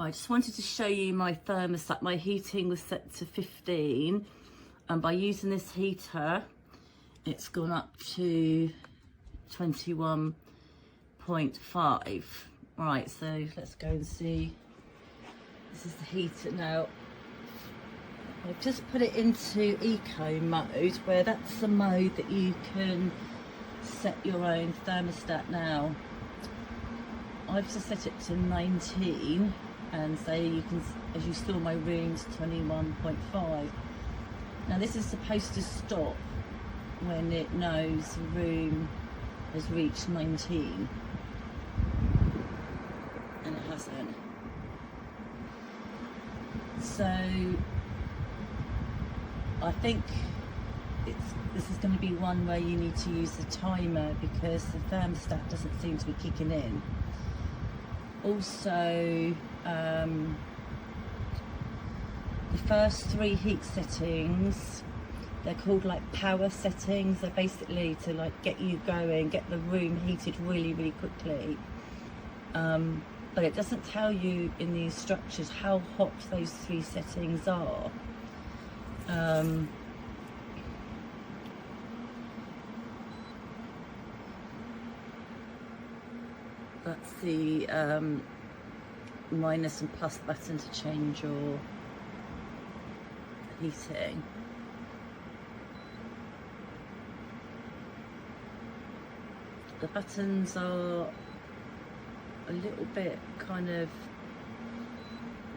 I just wanted to show you my thermostat. My heating was set to 15, and by using this heater, it's gone up to 21.5. Right, so let's go and see. This is the heater now. I've just put it into eco mode, where that's the mode that you can set your own thermostat now. I've just set it to 19, and say you can, as you saw, my room's 21.5. Now this is supposed to stop when it knows the room has reached 19, and it hasn't. So I think this is going to be one where you need to use the timer, because the thermostat doesn't seem to be kicking in. Also, the first 3 heat settings, they're called like power settings. They're basically to like get you going, get the room heated really, really quickly. But it doesn't tell you in the instructions how hot those 3 settings are. That's the minus and plus button to change your heating. The buttons are a little bit kind of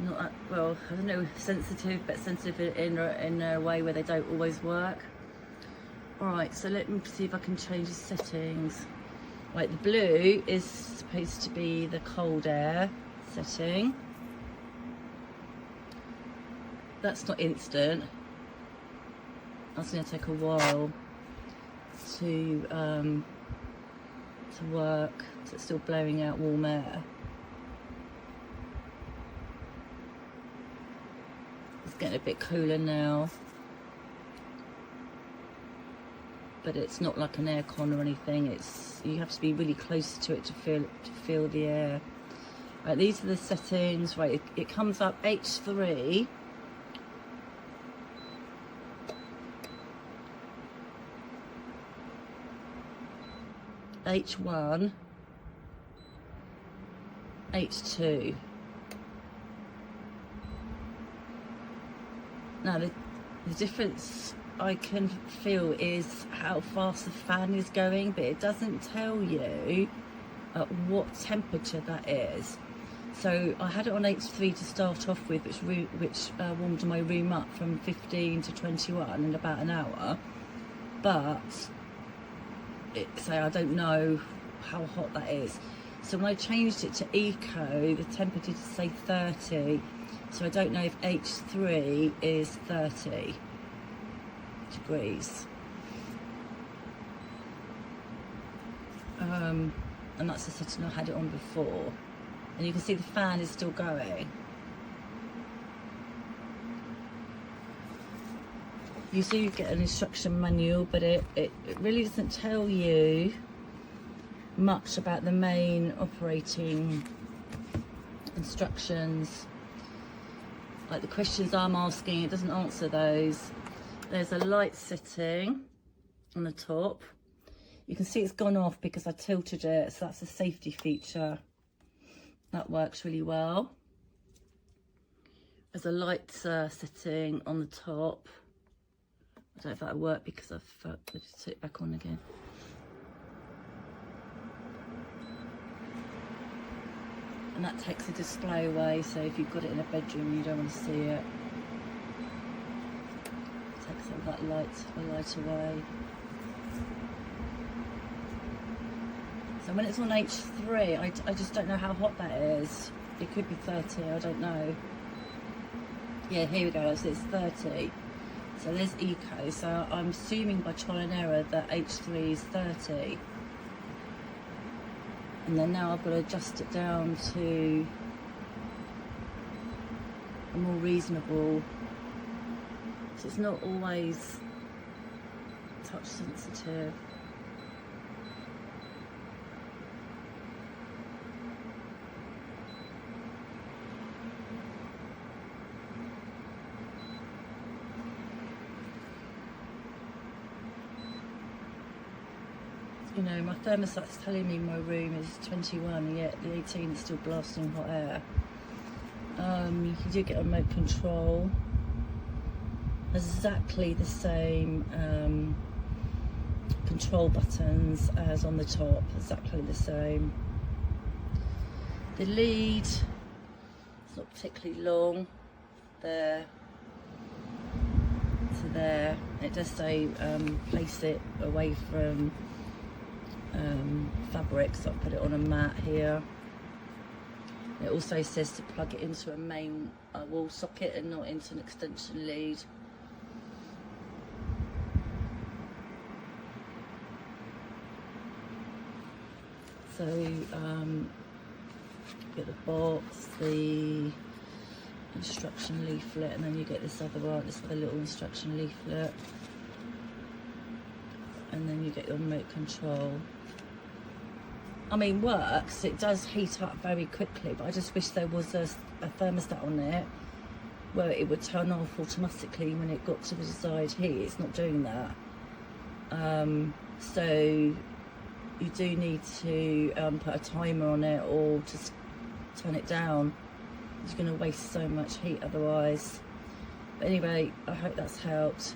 not, well, I don't know, sensitive, but sensitive in a way where they don't always work. Alright, so let me see if I can change the settings. Right, the blue is supposed to be the cold air setting. That's not instant. That's going to take a while to work. So it's still blowing out warm air. It's getting a bit cooler now, but it's not like an aircon or anything. It's, you have to be really close to it to feel the air. Right, these are the settings. Right, it comes up H3. H1, H2. Now the difference I can feel is how fast the fan is going, but it doesn't tell you at what temperature that is. So I had it on H3 to start off with, which warmed my room up from 15 to 21 in about an hour. But I don't know how hot that is. So when I changed it to eco, the temperature to say 30. So I don't know if H3 is 30 degrees. And that's the setting I had it on before. And you can see the fan is still going. You do get an instruction manual, but it really doesn't tell you much about the main operating instructions. Like the questions I'm asking, it doesn't answer those. There's a light setting on the top. You can see it's gone off because I tilted it, so that's a safety feature. That works really well. There's a light setting on the top. I don't know if that'll work because I've just put it back on again. And that takes the display away, so if you've got it in a bedroom you don't want to see it. Takes all that light away. So when it's on H3, I just don't know how hot that is. It could be 30, I don't know. Yeah, here we go, so it's 30. So there's eco, so I'm assuming by trial and error that H3 is 30. And then now I've got to adjust it down to a more reasonable, so it's not always touch sensitive. you know, my thermostat's telling me my room is 21, yet the 18 is still blasting hot air. You do get a remote control. Exactly the same control buttons as on the top, exactly the same. The lead, it's not particularly long, there to there. It does say place it away from fabric, so I've put it on a mat here. It also says to plug it into a main wall socket and not into an extension lead. So get the box, the instruction leaflet, and then you get this other one, this other little instruction leaflet, and then you get your remote control. I mean, works, it does heat up very quickly, but I just wish there was a thermostat on it where it would turn off automatically when it got to the desired heat. It's not doing that. So you do need to put a timer on it or just turn it down. It's going to waste so much heat otherwise. But anyway, I hope that's helped.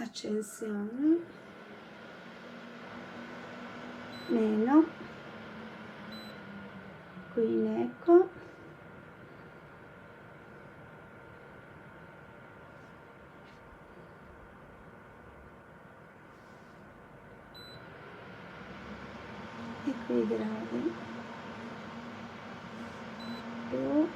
Accensione, meno, qui in eco, e qui i gradi, più